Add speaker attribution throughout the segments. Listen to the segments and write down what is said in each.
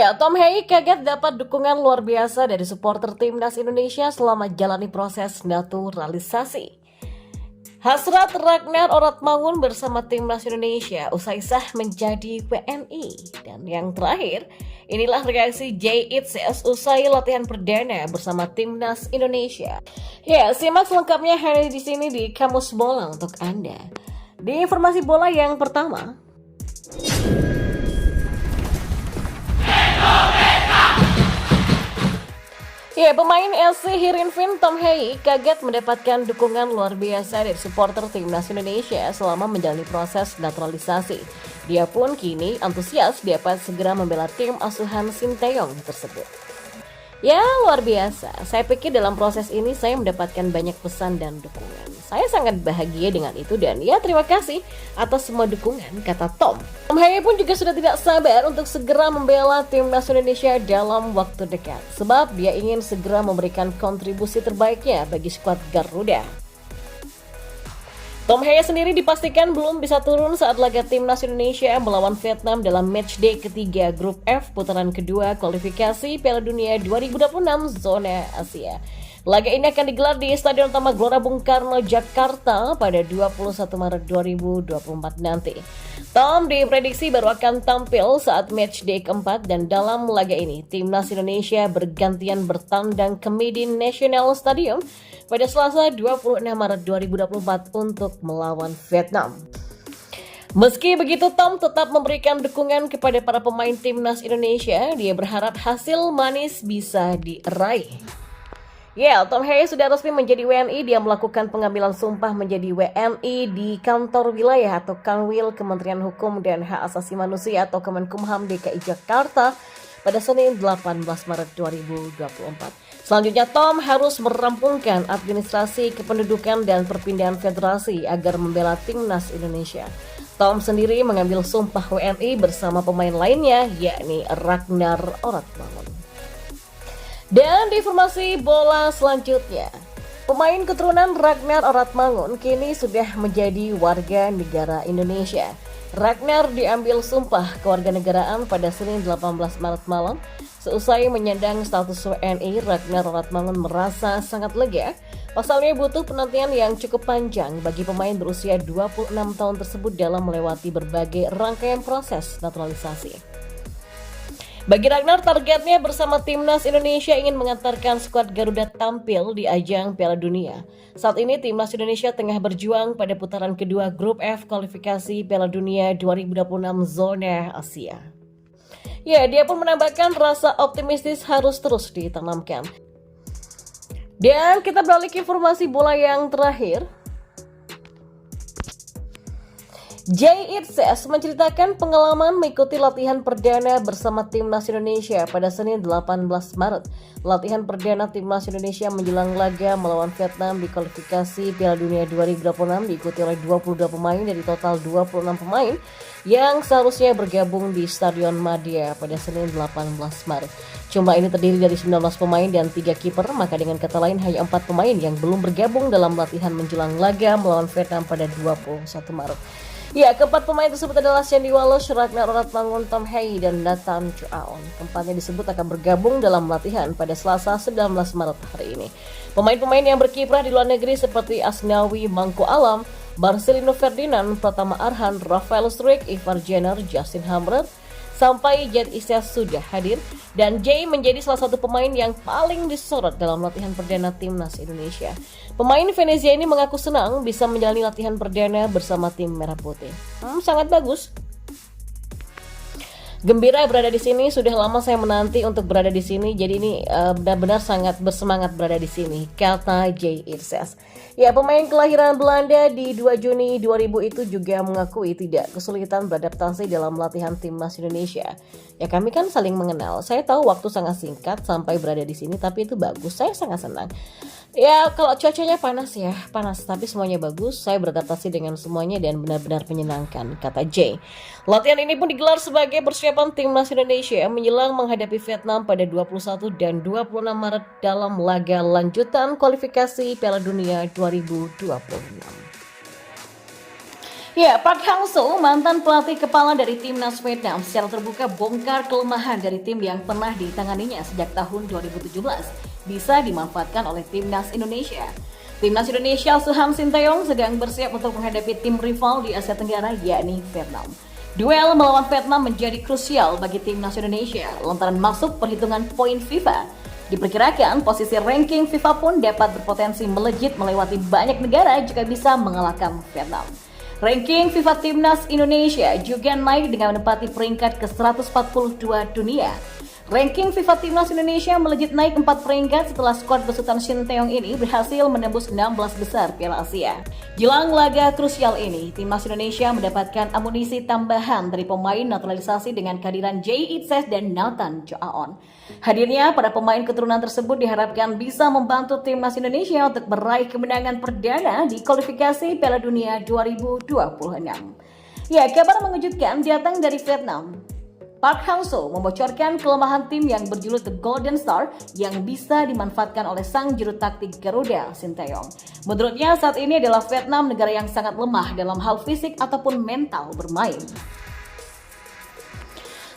Speaker 1: Ya, Tom Haye kaget dapat dukungan luar biasa dari supporter timnas Indonesia selama jalani proses naturalisasi. Hasrat Ragnar Oratmangun bersama timnas Indonesia usai sah menjadi WNI. Dan yang terakhir, inilah reaksi Jay Itzes usai latihan perdana bersama timnas Indonesia. Ya, simak selengkapnya hari di sini di Kamus Bola untuk Anda. Di informasi bola yang pertama, ya, pemain SC Heerenveen Tom Haye kaget mendapatkan dukungan luar biasa dari supporter timnas Indonesia selama menjalani proses naturalisasi. Dia pun kini antusias dapat segera membela tim asuhan Sinteyong tersebut. Ya, luar biasa. Saya pikir dalam proses ini saya mendapatkan banyak pesan dan dukungan. Saya sangat bahagia dengan itu dan ya terima kasih atas semua dukungan, kata Tom. Tom Haye pun juga sudah tidak sabar untuk segera membela timnas Indonesia dalam waktu dekat. Sebab dia ingin segera memberikan kontribusi terbaiknya bagi skuad Garuda. Tom Haye sendiri dipastikan belum bisa turun saat laga timnas Indonesia melawan Vietnam dalam matchday ketiga Grup F putaran kedua kualifikasi Piala Dunia 2026 zona Asia. Laga ini akan digelar di Stadion Utama Gelora Bung Karno, Jakarta pada 21 Maret 2024 nanti. Tom diprediksi baru akan tampil saat matchday keempat dan dalam laga ini timnas Indonesia bergantian bertandang ke Medan National Stadium pada Selasa 26 Maret 2024 untuk melawan Vietnam. Meski begitu, Tom tetap memberikan dukungan kepada para pemain timnas Indonesia. Dia berharap hasil manis bisa diraih. Ya, Tom Haye sudah resmi menjadi WNI. Dia melakukan pengambilan sumpah menjadi WNI di kantor wilayah atau Kanwil Kementerian Hukum dan Hak Asasi Manusia atau Kemenkumham DKI Jakarta pada Senin 18 Maret 2024. Selanjutnya, Tom harus merampungkan administrasi kependudukan dan perpindahan federasi agar membela timnas Indonesia. Tom sendiri mengambil sumpah WNI bersama pemain lainnya, yakni Ragnar Oratmangun. Dan di informasi bola selanjutnya, pemain keturunan Ragnar Oratmangun kini sudah menjadi warga negara Indonesia. Ragnar diambil sumpah kewarganegaraan pada Senin 18 Maret malam. Seusai menyandang status WNI, Ragnar Oratmangun merasa sangat lega. Pasalnya butuh penantian yang cukup panjang bagi pemain berusia 26 tahun tersebut dalam melewati berbagai rangkaian proses naturalisasi. Bagi Ragnar, targetnya bersama timnas Indonesia ingin mengantarkan skuad Garuda tampil di ajang Piala Dunia. Saat ini timnas Indonesia tengah berjuang pada putaran kedua Grup F kualifikasi Piala Dunia 2026 zona Asia. Ya, dia pun menambahkan rasa optimistis harus terus ditanamkan. Dan kita beralih ke informasi bola yang terakhir. Jay Itzes menceritakan pengalaman mengikuti latihan perdana bersama timnas Indonesia pada Senin 18 Maret. Latihan perdana timnas Indonesia menjelang laga melawan Vietnam di kualifikasi Piala Dunia 2026 diikuti oleh 22 pemain dari total 26 pemain yang seharusnya bergabung di Stadion Madia pada Senin 18 Maret. Jumlah ini terdiri dari 19 pemain dan 3 kiper, maka dengan kata lain hanya 4 pemain yang belum bergabung dalam latihan menjelang laga melawan Vietnam pada 21 Maret. Ya, keempat pemain tersebut adalah Sandy Walsh, Ragnar Oratmangun, Tom Haye, dan Nathan Chuaon. Keempatnya disebut akan bergabung dalam latihan pada Selasa 19 Maret hari ini. Pemain-pemain yang berkiprah di luar negeri seperti Asnawi Mangku Alam, Marcelino Ferdinand, Pratama Arhan, Rafael Struijk, Ivar Jenner, Justin Hamret, sampai Jay Itzes sudah hadir, dan Jay menjadi salah satu pemain yang paling disorot dalam latihan perdana timnas Indonesia. Pemain Venezia ini mengaku senang bisa menjalani latihan perdana bersama tim Merah Putih. Sangat bagus. Gembira berada di sini, sudah lama saya menanti untuk berada di sini, jadi ini benar-benar sangat bersemangat berada di sini, kata Jay Itzes. Ya, pemain kelahiran Belanda di 2 Juni 2000 itu juga mengakui tidak kesulitan beradaptasi dalam latihan timnas Indonesia. Ya, kami kan saling mengenal. Saya tahu waktu sangat singkat sampai berada di sini, tapi itu bagus. Saya sangat senang. Ya, kalau cuacanya panas ya, panas, tapi semuanya bagus. Saya beradaptasi dengan semuanya dan benar-benar menyenangkan, kata Jay. Latihan ini pun digelar sebagai persiapan timnas Indonesia menjelang menghadapi Vietnam pada 21 dan 26 Maret dalam laga lanjutan kualifikasi Piala Dunia 2026. Ya, Park Hang-seo, mantan pelatih kepala dari timnas Vietnam, secara terbuka bongkar kelemahan dari tim yang pernah ditanganinya sejak tahun 2017 bisa dimanfaatkan oleh timnas Indonesia. Timnas Indonesia Suhan Sinteyong sedang bersiap untuk menghadapi tim rival di Asia Tenggara, yakni Vietnam. Duel melawan Vietnam menjadi krusial bagi timnas Indonesia lantaran masuk perhitungan poin FIFA. Diperkirakan posisi ranking FIFA pun dapat berpotensi melejit melewati banyak negara jika bisa mengalahkan Vietnam. Ranking FIFA Timnas Indonesia juga naik dengan menempati peringkat ke-142 dunia. Ranking FIFA Timnas Indonesia melejit naik 4 peringkat setelah skuad besutan Sinteyong ini berhasil menembus 16 besar Piala Asia. Jelang laga krusial ini, Timnas Indonesia mendapatkan amunisi tambahan dari pemain naturalisasi dengan kehadiran Jay Itses dan Nathan Choaon. Hadirnya para pemain keturunan tersebut diharapkan bisa membantu Timnas Indonesia untuk meraih kemenangan perdana di kualifikasi Piala Dunia 2026. Ya, kabar mengejutkan datang dari Vietnam. Park Hang-seo membocorkan kelemahan tim yang berjuluk The Golden Star yang bisa dimanfaatkan oleh sang juru taktik Garuda, Sinteyong. Menurutnya saat ini adalah Vietnam negara yang sangat lemah dalam hal fisik ataupun mental bermain.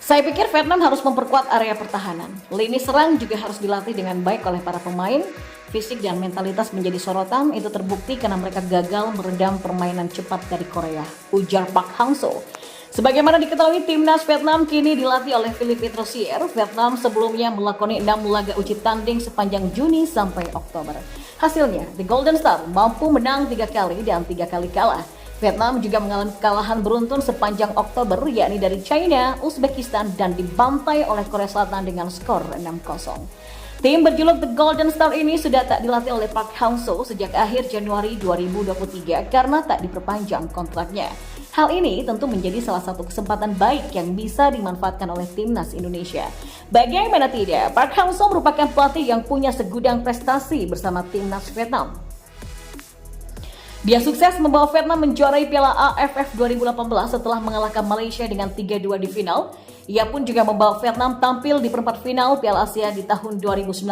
Speaker 1: Saya pikir Vietnam harus memperkuat area pertahanan. Lini serang juga harus dilatih dengan baik oleh para pemain. Fisik dan mentalitas menjadi sorotan, itu terbukti karena mereka gagal meredam permainan cepat dari Korea, ujar Park Hang-seo. Sebagaimana diketahui, timnas Vietnam kini dilatih oleh Philippe Troussier. Vietnam sebelumnya melakoni 6 laga uji tanding sepanjang Juni sampai Oktober. Hasilnya, The Golden Star mampu menang 3 kali dan 3 kali kalah. Vietnam juga mengalami kekalahan beruntun sepanjang Oktober, yakni dari China, Uzbekistan, dan dibantai oleh Korea Selatan dengan skor 6-0. Tim berjuluk The Golden Star ini sudah tak dilatih oleh Park Hang-seo sejak akhir Januari 2023 karena tak diperpanjang kontraknya. Hal ini tentu menjadi salah satu kesempatan baik yang bisa dimanfaatkan oleh timnas Indonesia. Bagaimana tidak, Park Hang-seo merupakan pelatih yang punya segudang prestasi bersama timnas Vietnam. Dia sukses membawa Vietnam menjuarai Piala AFF 2018 setelah mengalahkan Malaysia dengan 3-2 di final. Ia pun juga membawa Vietnam tampil di perempat final Piala Asia di tahun 2019.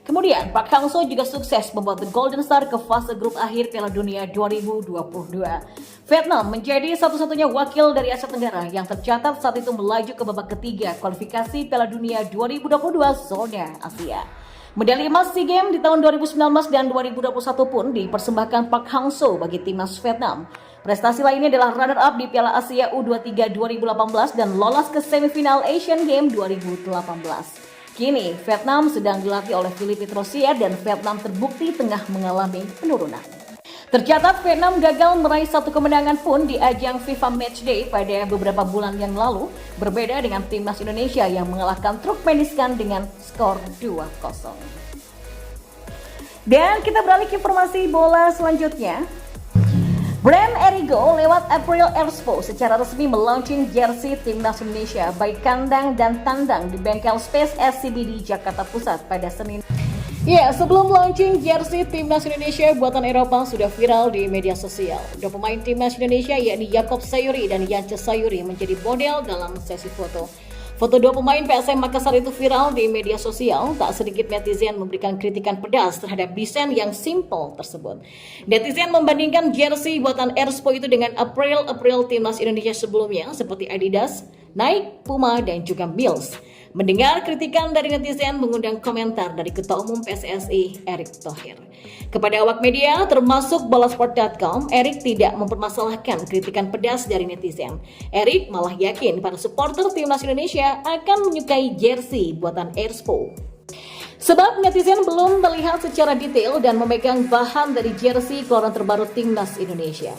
Speaker 1: Kemudian, Park Hang-seo juga sukses membawa The Golden Star ke fase grup akhir Piala Dunia 2022. Vietnam menjadi satu-satunya wakil dari Asia Tenggara yang tercatat saat itu melaju ke babak ketiga kualifikasi Piala Dunia 2022 zona Asia. Medali emas SEA Games di tahun 2019 dan 2021 pun dipersembahkan Park Hang-seo bagi timnas Vietnam. Prestasi lainnya adalah runner-up di Piala Asia U23 2018 dan lolos ke semifinal Asian Games 2018. Kini, Vietnam sedang dilatih oleh Philippe Troussier dan Vietnam terbukti tengah mengalami penurunan. Tercatat Vietnam gagal meraih satu kemenangan pun di ajang FIFA Matchday pada beberapa bulan yang lalu, berbeda dengan timnas Indonesia yang mengalahkan Turkmenistan dengan skor 2-0. Dan kita beralih ke informasi bola selanjutnya. Brand Erigo lewat April Expo secara resmi melaunching jersey timnas Indonesia baik kandang dan tandang di bengkel Space SCBD Jakarta Pusat pada Senin. Ya, sebelum launching jersey timnas Indonesia buatan Eropa sudah viral di media sosial. Dua pemain timnas Indonesia yakni Yaakob Sayuri dan Yance Sayuri menjadi model dalam sesi foto. Foto dua pemain PSM Makassar itu viral di media sosial. Tak sedikit netizen memberikan kritikan pedas terhadap desain yang simple tersebut. Netizen membandingkan jersey buatan Erspo itu dengan April timnas Indonesia sebelumnya seperti Adidas, Nike, Puma, dan juga Mills. Mendengar kritikan dari netizen mengundang komentar dari Ketua Umum PSSI, Erick Thohir. Kepada awak media, termasuk bolasport.com, Erick tidak mempermasalahkan kritikan pedas dari netizen. Erick malah yakin para supporter timnas Indonesia akan menyukai jersey buatan Erspo. Sebab netizen belum melihat secara detail dan memegang bahan dari jersey keluaran terbaru timnas Indonesia.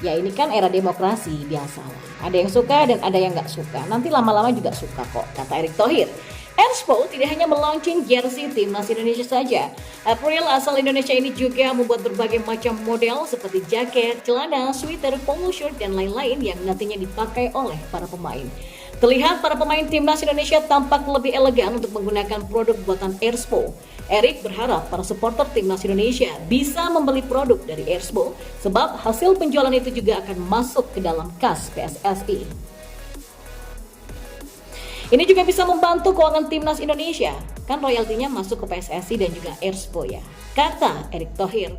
Speaker 1: Ya ini kan era demokrasi, biasalah. Ada yang suka dan ada yang nggak suka. Nanti lama-lama juga suka kok, kata Erick Thohir. Erspo tidak hanya melaunching jersey timnas Indonesia saja. April asal Indonesia ini juga membuat berbagai macam model seperti jaket, celana, sweater, polo shirt, dan lain-lain yang nantinya dipakai oleh para pemain. Terlihat para pemain timnas Indonesia tampak lebih elegan untuk menggunakan produk buatan Erspo. Erick berharap para supporter timnas Indonesia bisa membeli produk dari Erspo sebab hasil penjualan itu juga akan masuk ke dalam kas PSSI. Ini juga bisa membantu keuangan timnas Indonesia, kan royaltinya masuk ke PSSI dan juga Erspo ya, kata Erick Thohir.